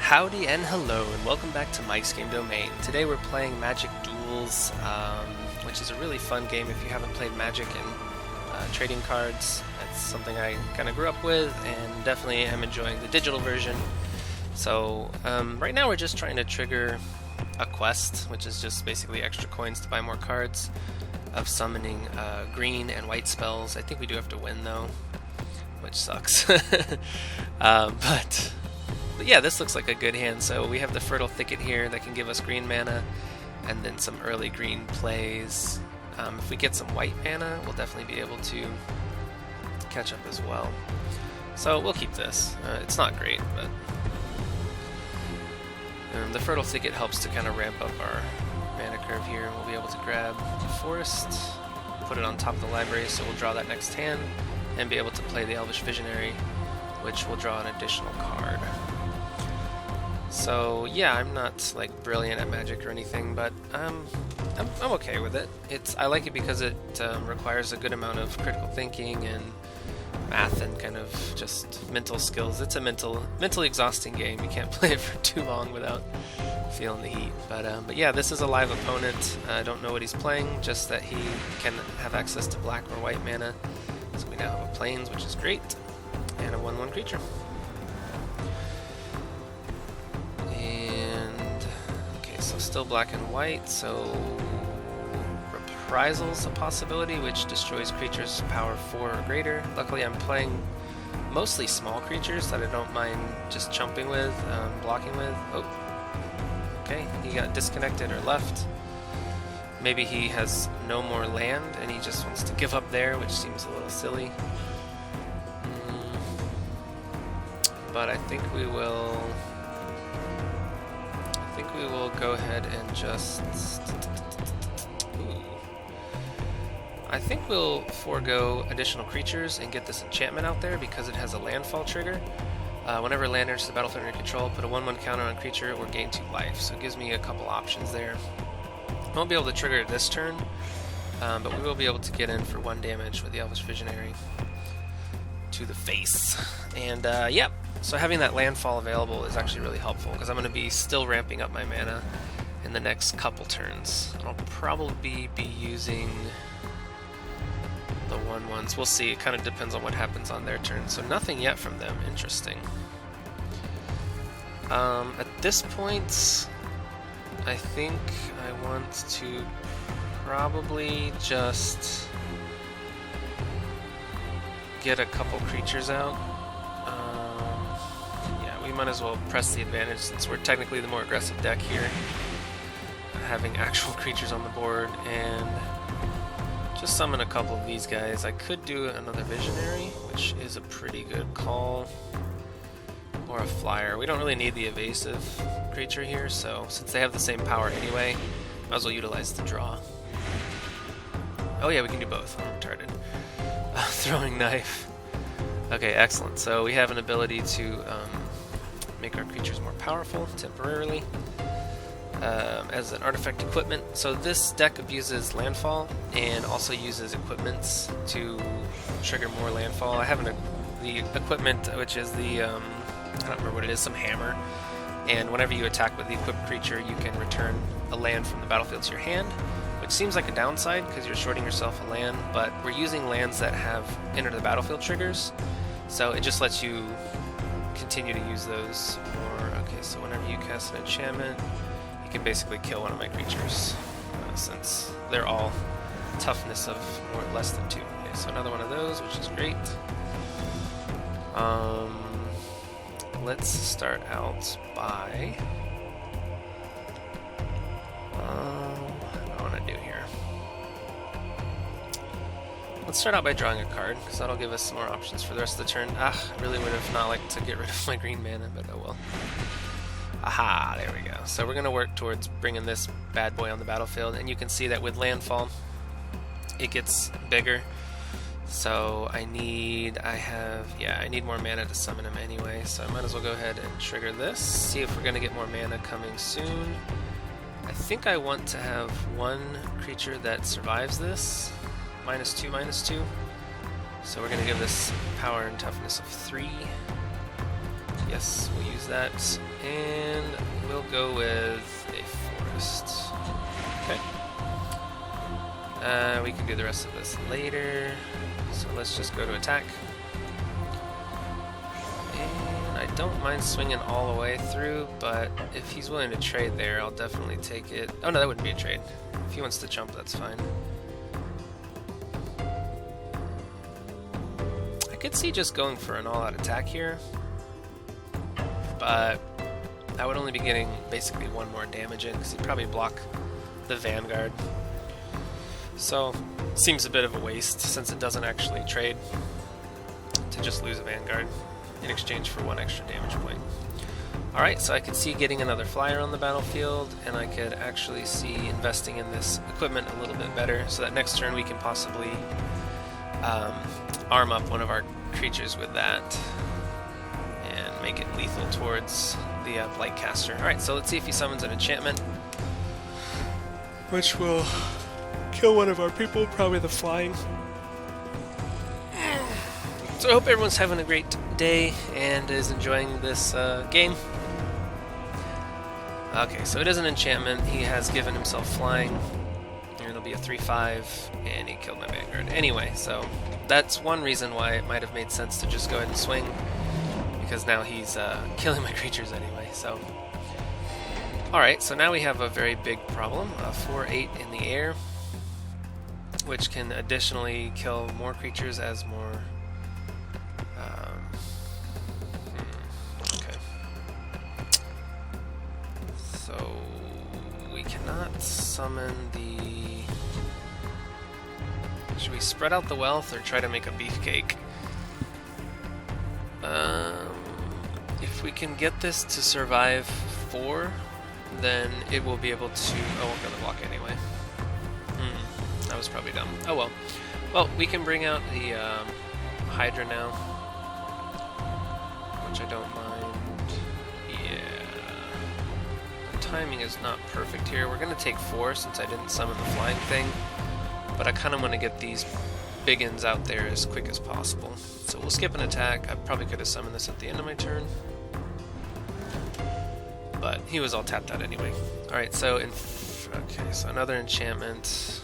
Howdy and hello, and welcome back to Mike's Game Domain. Today we're playing Magic Duels, which is a really fun game if you haven't played Magic and trading cards. That's something I kind of grew up with, and definitely am enjoying the digital version. So right now we're just trying to trigger a quest, which is just basically extra coins to buy more cards, of summoning green and white spells. I think we do have to win though, which sucks. But yeah, this looks like a good hand. So we have the Fertile Thicket here that can give us green mana, and then some early green plays. If we get some white mana, we'll definitely be able to catch up as well. So we'll keep this. It's not great, but the Fertile Thicket helps to kind of ramp up our mana curve here. We'll be able to grab the Forest, put it on top of the library, so we'll draw that next hand, and be able to play the Elvish Visionary, which will draw an additional card. So yeah, I'm not like brilliant at Magic or anything, but I'm okay with it. I like it because it requires a good amount of critical thinking and math and kind of just mental skills. It's a mentally exhausting game. You can't play it for too long without feeling the heat. But yeah, this is a live opponent. I don't know what he's playing, just that he can have access to black or white mana. So we now have a Plains, which is great, and a 1/1 creature. So still black and white, so Reprisal's a possibility, which destroys creatures power 4 or greater. Luckily I'm playing mostly small creatures that I don't mind just chumping with, blocking with. Oh, okay, he got disconnected or left. Maybe he has no more land and he just wants to give up there, which seems a little silly. But I think we will go ahead and just... I think we'll forego additional creatures and get this enchantment out there because it has a landfall trigger. Whenever land enters the battlefield under control, put a 1/1 counter on creature or gain 2 life. So it gives me a couple options there. I won't be able to trigger it this turn, but we will be able to get in for 1 damage with the Elvish Visionary to the face. And yep. So having that landfall available is actually really helpful because I'm going to be still ramping up my mana in the next couple turns. I'll probably be using the 1/1s. We'll see. It kind of depends on what happens on their turn. So nothing yet from them. Interesting. At this point, I think I want to probably just get a couple creatures out. We might as well press the advantage since we're technically the more aggressive deck here, having actual creatures on the board, and just summon a couple of these guys. I could do another Visionary, which is a pretty good call, or a Flyer. We don't really need the evasive creature here, so since they have the same power anyway, might as well utilize the draw. Oh yeah, we can do both. I'm retarded. Throwing Knife. Okay, excellent. So we have an ability to make our creatures more powerful temporarily as an artifact equipment. So this deck abuses landfall and also uses equipments to trigger more landfall. I have the equipment, which is the I don't remember what it is, some hammer, and whenever you attack with the equipped creature you can return a land from the battlefield to your hand, which seems like a downside because you're shorting yourself a land, but we're using lands that have enter the battlefield triggers, so it just lets you continue to use those. Or okay, so whenever you cast an enchantment, you can basically kill one of my creatures, since they're all toughness of less than 2. Okay, so another one of those, which is great. Let's start out by what do I want to do here? Let's start out by drawing a card, because that'll give us some more options for the rest of the turn. I really would have not liked to get rid of my green mana, but oh well. Aha, there we go. So we're going to work towards bringing this bad boy on the battlefield, and you can see that with landfall, it gets bigger. So I need more mana to summon him anyway, so I might as well go ahead and trigger this, see if we're going to get more mana coming soon. I think I want to have one creature that survives this. -2/-2. So we're going to give this power and toughness of 3. guess we'll use that, and we'll go with a forest. Okay. We can do the rest of this later, so let's just go to attack. And I don't mind swinging all the way through, but if he's willing to trade there, I'll definitely take it. Oh no, that wouldn't be a trade. If he wants to jump, that's fine. I could see just going for an all-out attack here, but I would only be getting basically one more damage in, because he'd probably block the Vanguard. So, seems a bit of a waste, since it doesn't actually trade, to just lose a Vanguard in exchange for one extra damage point. Alright, so I could see getting another flyer on the battlefield, and I could actually see investing in this equipment a little bit better, so that next turn we can possibly arm up one of our creatures with that, and make it lethal towards the Blight Caster. Alright, so let's see if he summons an enchantment, which will kill one of our people, probably the flying. So I hope everyone's having a great day and is enjoying this game. Okay, so it is an enchantment. He has given himself flying. And it'll be a 3/5, and he killed my Vanguard. Anyway, so that's one reason why it might have made sense to just go ahead and swing, because now he's killing my creatures anyway. So, alright, so now we have a very big problem. 4/8 in the air, which can additionally kill more creatures as more... okay. So we cannot summon the... Should we spread out the wealth or try to make a beefcake? If we can get this to survive 4, then it will be able to... Oh, we're gonna block anyway. That was probably dumb. Oh well. Well, we can bring out the Hydra now, which I don't mind. Yeah. The timing is not perfect here. We're going to take 4 since I didn't summon the flying thing, but I kind of want to get these biggins out there as quick as possible. So we'll skip an attack. I probably could have summoned this at the end of my turn, but he was all tapped out anyway. Alright, so okay, so another enchantment.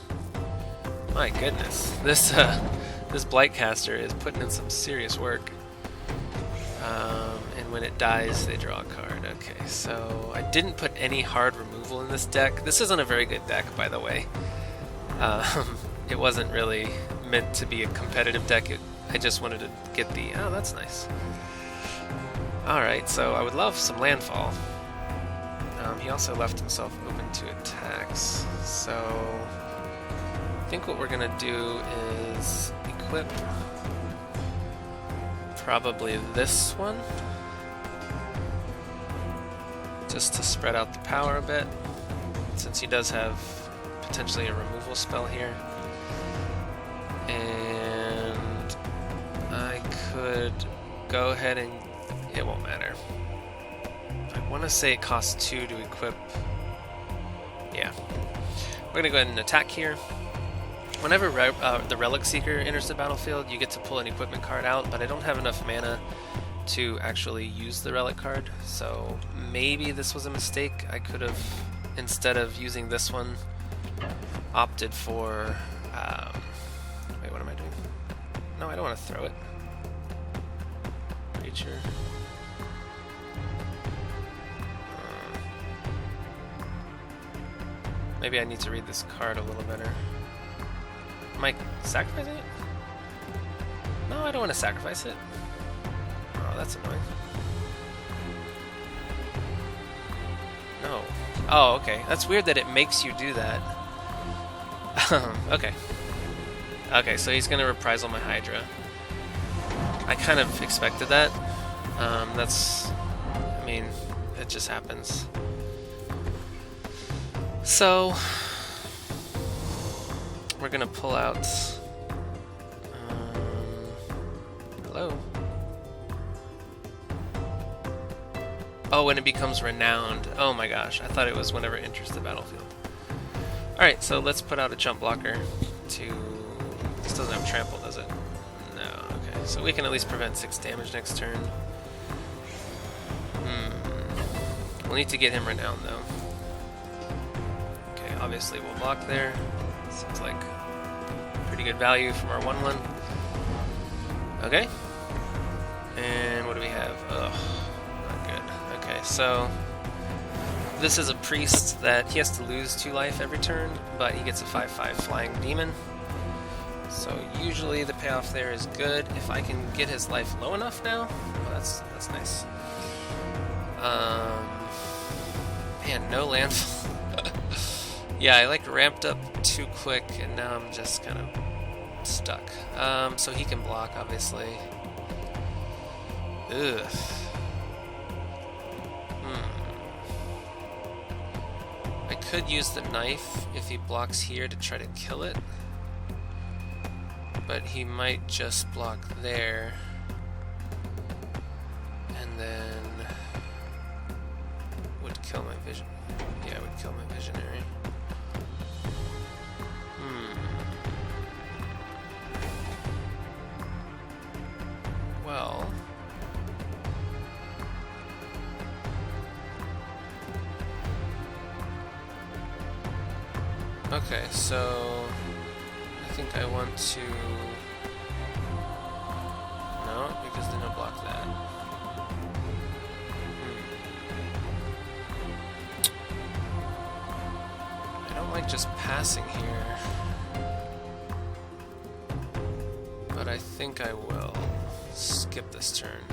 My goodness, this Blightcaster is putting in some serious work. And when it dies, they draw a card. Okay, so I didn't put any hard removal in this deck. This isn't a very good deck, by the way. It wasn't really meant to be a competitive deck. I just wanted to get the... Oh, that's nice. Alright, so I would love some landfall. He also left himself open to attacks, so... I think what we're going to do is equip probably this one, just to spread out the power a bit, since he does have potentially a removal spell here. And I could go ahead and... it won't matter. I want to say it costs 2 to equip. Yeah. We're going to go ahead and attack here. Whenever the Relic Seeker enters the battlefield, you get to pull an equipment card out, but I don't have enough mana to actually use the Relic card, so maybe this was a mistake. I could have, instead of using this one, opted for... wait, what am I doing? No, I don't want to throw it. Creature. Maybe I need to read this card a little better. Am I sacrificing it? No, I don't want to sacrifice it. Oh, that's annoying. No. Oh, okay. That's weird that it makes you do that. Okay. Okay, so he's going to reprisal my Hydra. I kind of expected that. That's... I mean, it just happens. So... we're gonna pull out... hello? Oh, when it becomes renowned. Oh my gosh, I thought it was whenever it enters the battlefield. Alright, so let's put out a jump blocker to... This doesn't have trample, does it? No, okay. So we can at least prevent 6 damage next turn. We'll need to get him renowned though. Okay, obviously we'll block there. Seems like pretty good value from our 1/1. Okay. And what do we have? Ugh, not good. Okay, so this is a priest that he has to lose 2 life every turn, but he gets a 5/5 flying demon. So usually the payoff there is good. If I can get his life low enough now, well, that's nice. Man, no landfall. Yeah, I like ramped up too quick, and now I'm just kind of stuck. So he can block, obviously. Ugh. I could use the knife if he blocks here to try to kill it. But he might just block there. And then would kill my vision. Yeah, would kill my visionary. Well, okay, so I think I want to... No, because then I'll block that. I don't like just passing here, but I think I will skip this turn.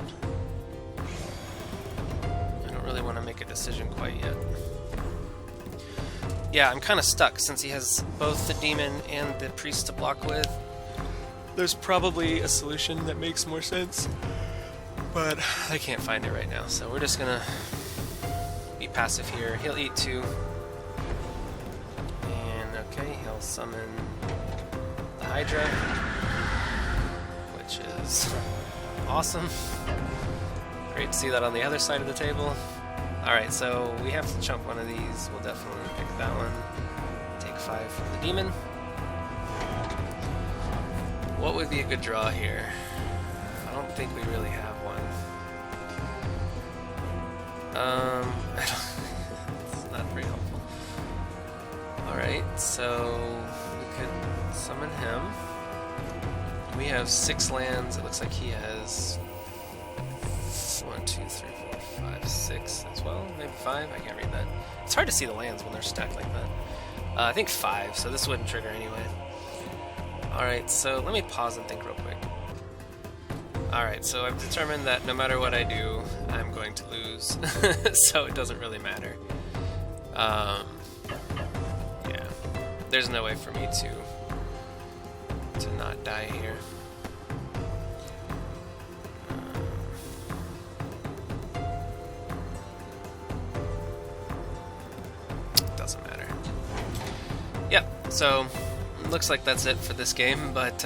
I don't really want to make a decision quite yet. Yeah, I'm kind of stuck since he has both the demon and the priest to block with. There's probably a solution that makes more sense, but I can't find it right now, so we're just gonna be passive here. He'll eat 2. And okay, he'll summon the Hydra, which is awesome. Great to see that on the other side of the table. Alright, so we have to chunk one of these. We'll definitely pick that one. Take 5 from the demon. What would be a good draw here? I don't think we really have one. It's not very helpful. Alright, so we could summon him. We have 6 lands. It looks like he has 1, 2, 3, 4, 5, 6 as well. Maybe 5. I can't read that. It's hard to see the lands when they're stacked like that. I think 5, so this wouldn't trigger anyway. Alright, so let me pause and think real quick. Alright, so I've determined that no matter what I do, I'm going to lose. So it doesn't really matter. Yeah. There's no way for me to not die here. Doesn't matter. Yeah, so looks like that's it for this game, but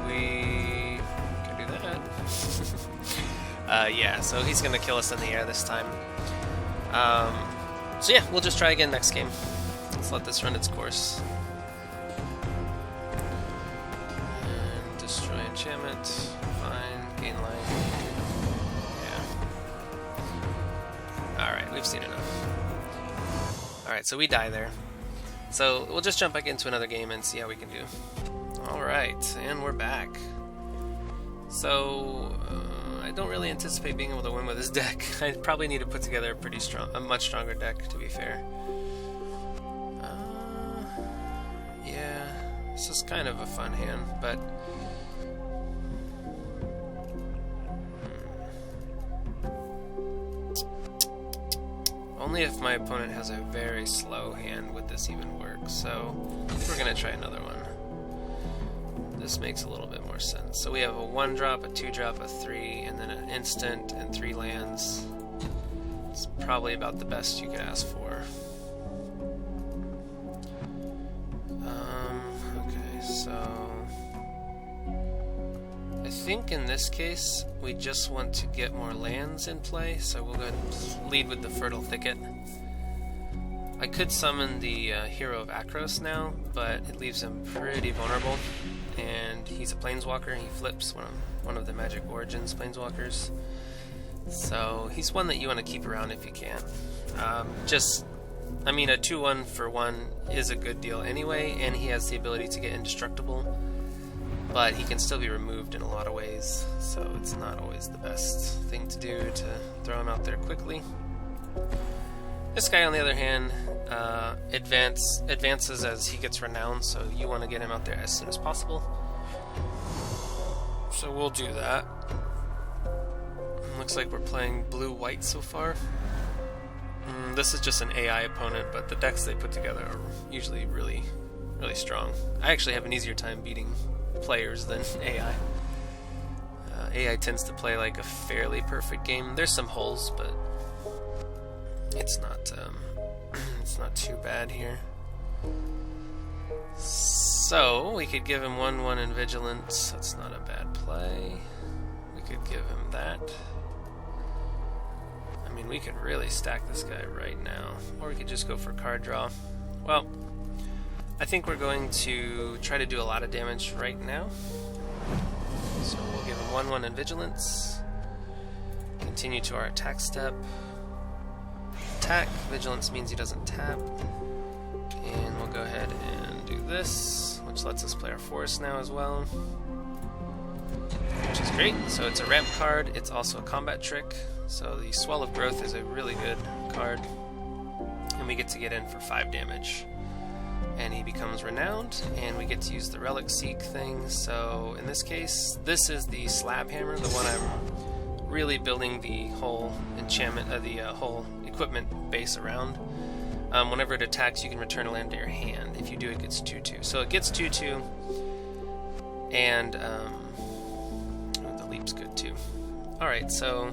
we can do that. Yeah, so he's gonna kill us in the air this time. So yeah, we'll just try again next game. Let's let this run its course. And destroy enchantment. Fine. Gain life. Yeah. Alright, we've seen enough. Alright, so we die there. So we'll just jump back into another game and see how we can do. Alright, and we're back. So I don't really anticipate being able to win with this deck. I probably need to put together a much stronger deck, to be fair. Yeah, this is kind of a fun hand, but only if my opponent has a very slow hand would this even work. So we're gonna try another one. This makes a little bit more sense. So we have a 1-drop, a 2-drop, a 3, and then an instant and 3 lands. It's probably about the best you could ask for. Okay, so I think in this case we just want to get more lands in play, so we'll go ahead and lead with the Fertile Thicket. I could summon the Hero of Akros now, but it leaves him pretty vulnerable. and he's a planeswalker. He flips one of the Magic Origins planeswalkers. So he's one that you want to keep around if you can. I mean, a 2/1 for 1 is a good deal anyway, and he has the ability to get indestructible, but he can still be removed in a lot of ways, so it's not always the best thing to do to throw him out there quickly. This guy, on the other hand, advances as he gets renowned, so you want to get him out there as soon as possible. So we'll do that. Looks like we're playing blue-white so far. This is just an AI opponent, but the decks they put together are usually really, really strong. I actually have an easier time beating players than AI. AI tends to play like a fairly perfect game. There's some holes, but it's not too bad here. So we could give him 1/1 in Vigilance. That's not a bad play. We could give him that. I mean, we could really stack this guy right now, or we could just go for card draw. Well, I think we're going to try to do a lot of damage right now. So we'll give him 1/1 in Vigilance. Continue to our attack step. Attack. Vigilance means he doesn't tap. And we'll go ahead and do this, which lets us play our forest now as well, which is great. So it's a ramp card. It's also a combat trick. So the Swell of Growth is a really good card. And we get to get in for 5 damage. And he becomes renowned, and we get to use the Relic Seek thing. So in this case, this is the Slab Hammer, the one I'm really building the whole enchantment, the whole equipment base around. Whenever it attacks, you can return a land to your hand. If you do, it gets 2/2. So it gets 2/2, and the leap's good too. Alright, so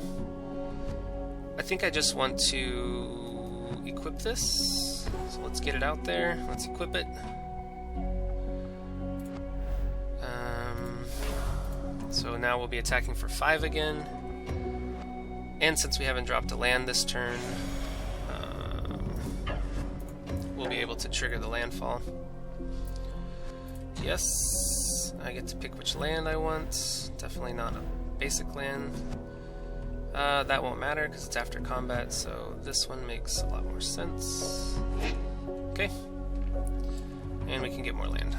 I think I just want to equip this. So let's get it out there. Let's equip it. So now we'll be attacking for 5 again. And since we haven't dropped a land this turn, we'll be able to trigger the landfall. Yes, I get to pick which land I want. Definitely not a basic land. That won't matter because it's after combat, so this one makes a lot more sense. Okay. And we can get more land.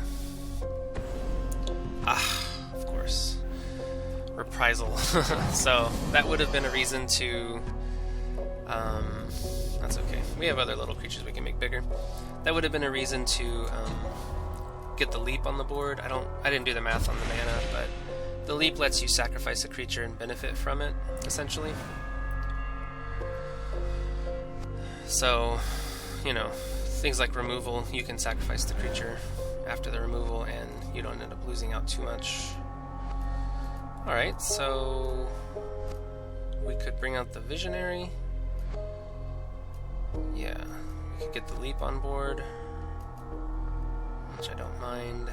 Of course. Reprisal. So that would have been a reason to... that's okay. We have other little creatures we can make bigger. That would have been a reason to get the leap on the board. I didn't do the math on the mana, but the leap lets you sacrifice a creature and benefit from it, essentially. So, you know, things like removal, you can sacrifice the creature after the removal and you don't end up losing out too much. Alright, so we could bring out the Visionary. Yeah, we could get the leap on board, which I don't mind.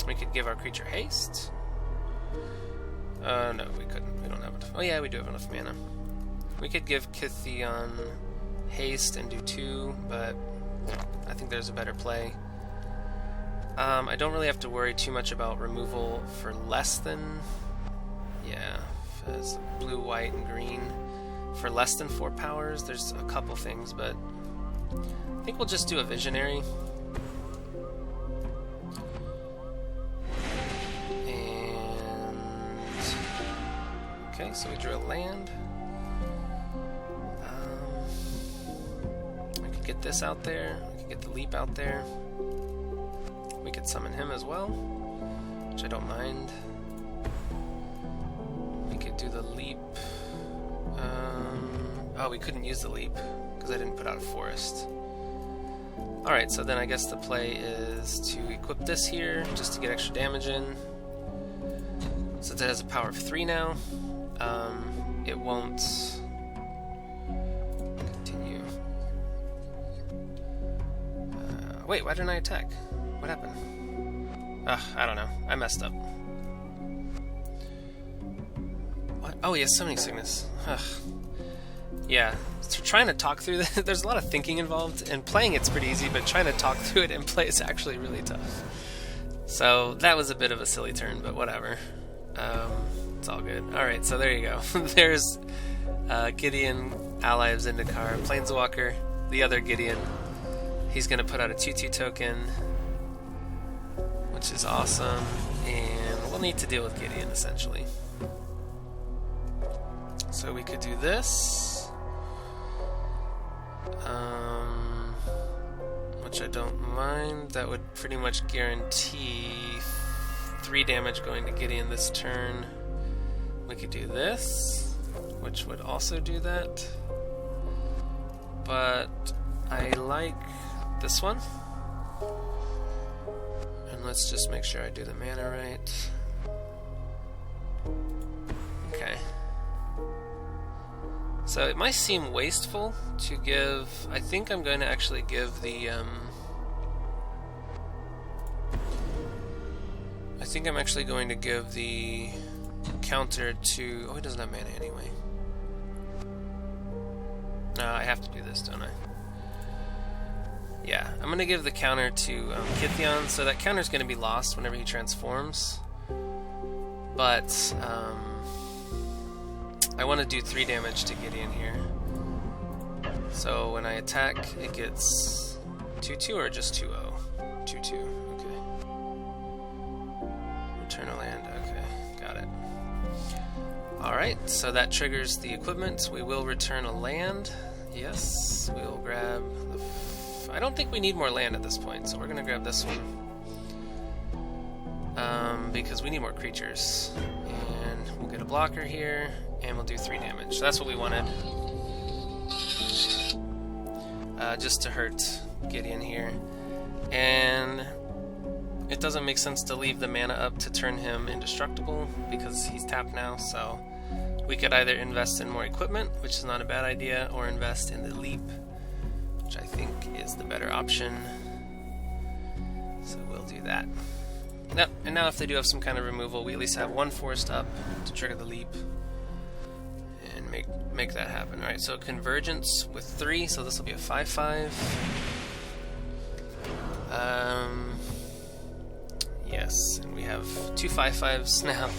We could give our creature haste. No, we couldn't. We don't have enough. Oh yeah, we do have enough mana. We could give Kytheon haste and do 2, but I think there's a better play. I don't really have to worry too much about removal for less than... Yeah, it's blue, white, and green. For less than 4 powers, there's a couple things, but I think we'll just do a Visionary. And... Okay, so we drew a land. We could get this out there. We could get the leap out there. We could summon him as well, which I don't mind. We could do the leap. Oh, we couldn't use the leap because I didn't put out a forest. Alright, so then I guess the play is to equip this here just to get extra damage in. Since it has a power of 3 now, it won't continue. Wait, why didn't I attack? What happened? I don't know. I messed up. What? Oh, he has Summoning Sickness. Yeah, so trying to talk through this, there's a lot of thinking involved, and playing it's pretty easy, but trying to talk through it and play is actually really tough. So that was a bit of a silly turn, but whatever. It's all good. Alright, so there you go. There's Gideon, ally of Zendikar, Planeswalker, the other Gideon. He's going to put out a 2/2 token, which is awesome, and we'll need to deal with Gideon, essentially. So we could do this, which I don't mind. That would pretty much guarantee 3 damage going to Gideon this turn. We could do this, which would also do that. But I like this one. And let's just make sure I do the mana right. Okay. So it might seem wasteful to give... I think I'm going to actually give the... I think I'm actually going to give the counter to... Oh, he doesn't have mana anyway. I have to do this, don't I? Yeah, I'm going to give the counter to Kithion, so that counter is going to be lost whenever he transforms. But... I want to do 3 damage to Gideon here. So when I attack, it gets 2/2 or just 2/0? 2/2, okay. Return a land, okay, got it. Alright, so that triggers the equipment. We will return a land. Yes, we will grab the... I don't think we need more land at this point, so we're going to grab this one. Because we need more creatures. And we'll get a blocker here. And we'll do 3 damage. So that's what we wanted. Just to hurt Gideon here. And it doesn't make sense to leave the mana up to turn him indestructible because he's tapped now. So we could either invest in more equipment, which is not a bad idea, or invest in the leap, which I think is the better option. So we'll do that. Yep, and now if they do have some kind of removal, we at least have 1 forest up to trigger the leap. And make that happen. Alright, so convergence with 3, so this will be a 5/5. Yes, and we have 2 5/5s now.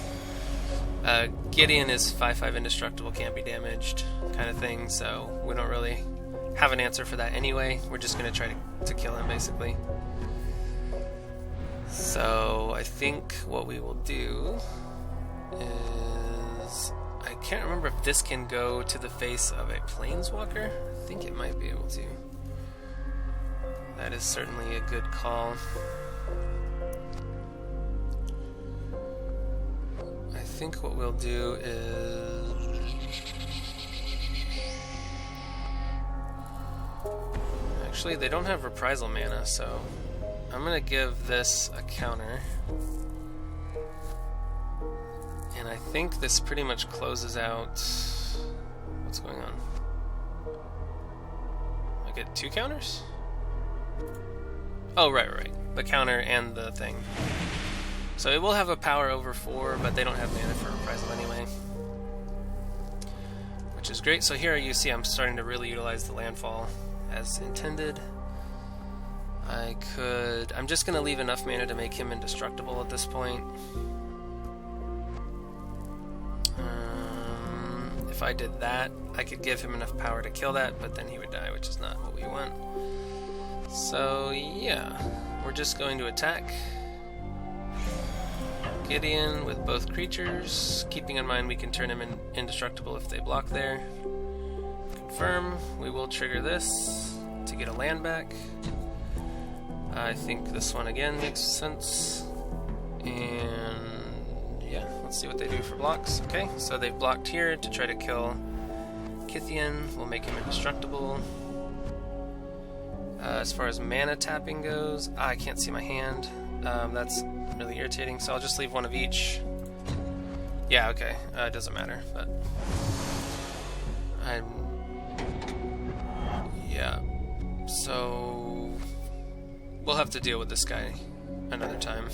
Gideon is 5/5 indestructible, can't be damaged, kind of thing, so we don't really have an answer for that anyway. We're just going to try to kill him, basically. So I think what we will do is... I can't remember if this can go to the face of a planeswalker. I think it might be able to. That is certainly a good call. I think what we'll do is... Actually, they don't have reprisal mana, so I'm going to give this a counter. And I think this pretty much closes out... What's going on? I get 2 counters? Oh, right. The counter and the thing. So it will have a power over 4, but they don't have mana for reprisal anyway. Which is great. So here you see I'm starting to really utilize the landfall as intended. I'm just going to leave enough mana to make him indestructible at this point. If I did that, I could give him enough power to kill that, but then he would die, which is not what we want. So yeah, we're just going to attack Gideon with both creatures, keeping in mind we can turn him indestructible if they block there. Confirm, we will trigger this to get a land back. I think this one again makes sense. And yeah, let's see what they do for blocks. Okay, so they've blocked here to try to kill Kithion. We'll make him indestructible. As far as mana tapping goes, I can't see my hand. That's really irritating, so I'll just leave 1 of each. Yeah, okay, it doesn't matter, but... Yeah, so... We'll have to deal with this guy another time.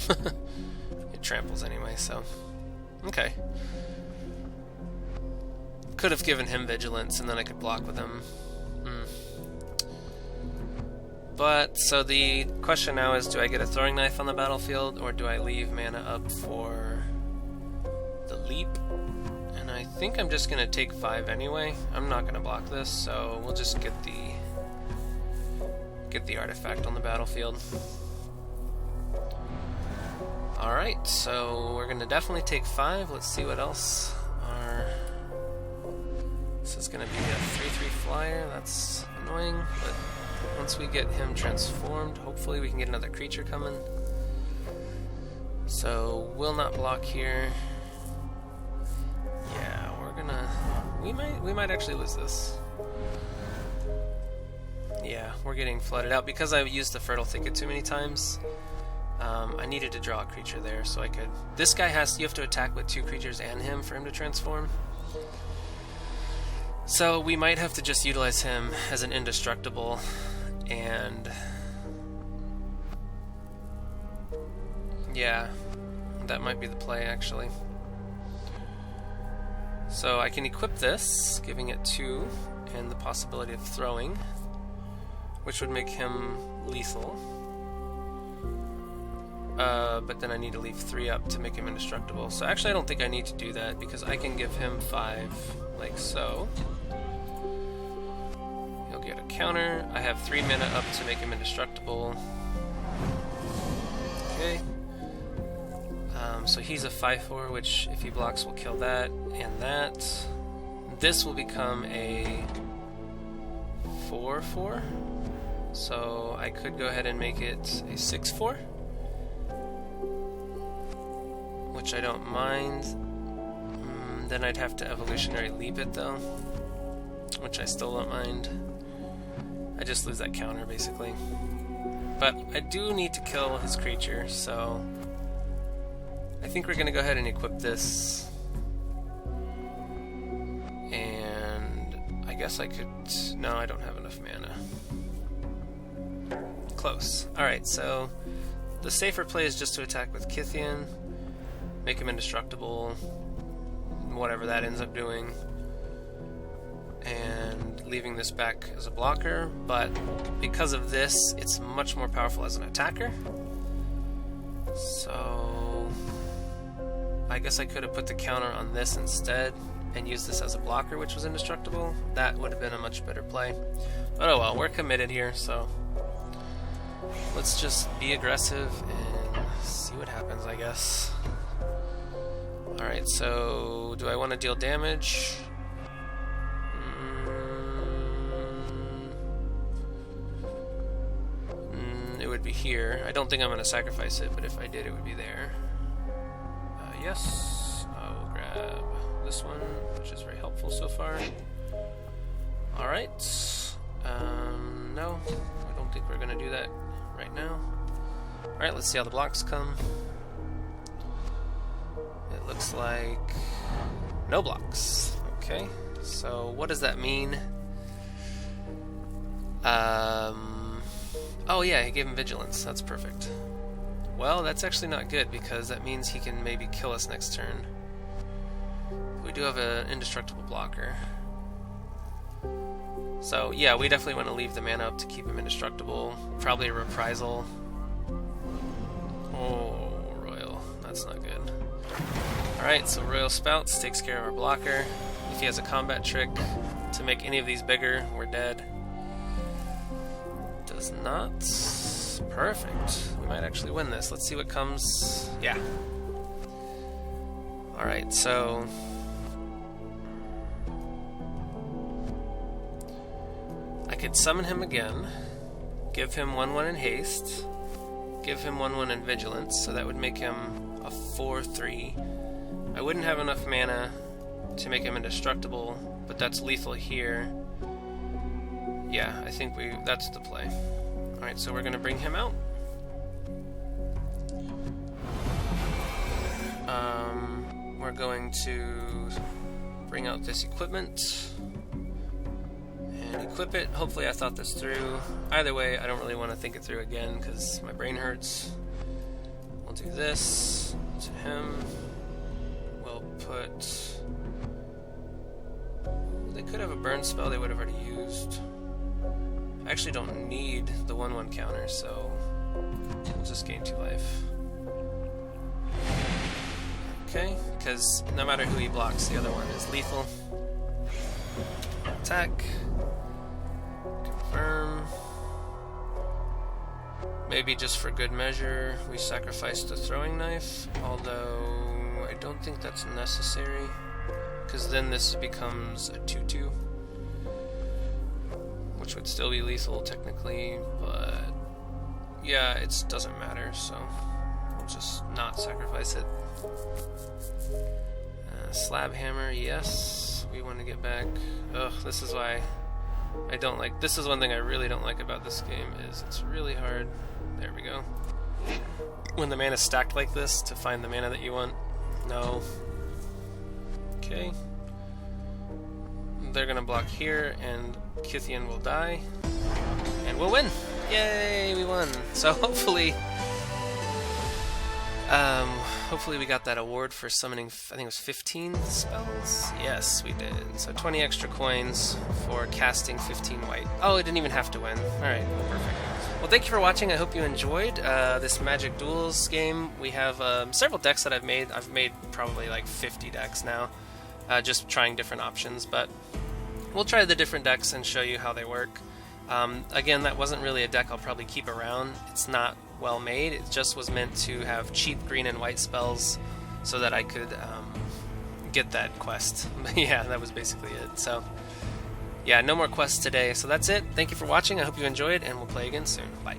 It tramples anyway, so... Okay. Could have given him vigilance, and then I could block with him. But, so the question now is, do I get a throwing knife on the battlefield, or do I leave mana up for the leap? And I think I'm just going to take 5 anyway. I'm not going to block this, so we'll just get the artifact on the battlefield. Alright, so we're going to definitely take 5. Let's see what else are... This is going to be a 3/3 flyer. That's annoying, but once we get him transformed, hopefully we can get another creature coming. So, will not block here. Yeah, we're gonna... We might actually lose this. Yeah, we're getting flooded out. Because I've used the Fertile Thicket too many times, I needed to draw a creature there so I could... This guy has... You have to attack with 2 creatures and him for him to transform. So we might have to just utilize him as an indestructible, and... Yeah, that might be the play, actually. So I can equip this, giving it 2, and the possibility of throwing, which would make him lethal. But then I need to leave 3 up to make him indestructible. So actually I don't think I need to do that, because I can give him 5, like so. He'll get a counter. I have 3 mana up to make him indestructible. Okay. So he's a 5/4, which if he blocks will kill that and that. This will become a 4/4. So I could go ahead and make it a 6/4. Which I don't mind. Then I'd have to evolutionary leap it though, which I still don't mind. I just lose that counter basically. But I do need to kill his creature, so I think we're going to go ahead and equip this. And I guess I could... No, I don't have enough mana. Close. Alright, so the safer play is just to attack with Kythian, make him indestructible, whatever that ends up doing, and leaving this back as a blocker, but because of this, it's much more powerful as an attacker. So I guess I could have put the counter on this instead and used this as a blocker, which was indestructible. That would have been a much better play. But oh well, we're committed here, so let's just be aggressive and see what happens, I guess. Alright, so do I want to deal damage? It would be here. I don't think I'm going to sacrifice it, but if I did, it would be there. Yes, I'll grab this one, which is very helpful so far. Alright. No, I don't think we're going to do that right now. Alright, let's see how the blocks come. It looks like no blocks. Okay, so what does that mean? Oh yeah, he gave him vigilance. That's perfect. Well, that's actually not good, because that means he can maybe kill us next turn. We do have an indestructible blocker. So yeah, we definitely want to leave the mana up to keep him indestructible. Probably a reprisal. Oh, Royal. That's not good. Alright, so Royal Spouts takes care of our blocker. If he has a combat trick to make any of these bigger, we're dead. Does not. Perfect. We might actually win this. Let's see what comes. Yeah. Alright, so I could summon him again, give him 1/1 in haste, give him 1/1 in vigilance, so that would make him a 4/3. I wouldn't have enough mana to make him indestructible, but that's lethal here. Yeah, I think that's the play. Alright, so we're going to bring him out. We're going to bring out this equipment and equip it. Hopefully I thought this through. Either way, I don't really want to think it through again because my brain hurts. We'll do this to him. We'll put could have a burn spell they would have already used. I actually don't need the 1/1 counter, so we'll just gain 2 life. Okay, because no matter who he blocks, the other one is lethal. Attack. Confirm. Maybe just for good measure, we sacrifice the throwing knife, although I don't think that's necessary, because then this becomes a 2/2, which would still be lethal technically, but yeah, it doesn't matter, so we'll just not sacrifice it. Slab hammer, yes, we want to get back. Ugh, this is why I don't like. This is one thing I really don't like about this game, is it's really hard. There we go. When the mana is stacked like this, to find the mana that you want. No. Okay. They're gonna block here, and Kithian will die, and we'll win. Yay, we won. So hopefully we got that award for summoning, I think it was 15 spells? Yes, we did. So 20 extra coins for casting 15 white. Oh, it didn't even have to win. Alright, perfect. Well, thank you for watching. I hope you enjoyed this Magic Duels game. We have several decks that I've made. I've made probably like 50 decks now, just trying different options, but we'll try the different decks and show you how they work. Again, that wasn't really a deck I'll probably keep around. It's not well made. It just was meant to have cheap green and white spells so that I could get that quest. Yeah, that was basically it. So yeah, no more quests today. So that's it. Thank you for watching. I hope you enjoyed, and we'll play again soon. Bye.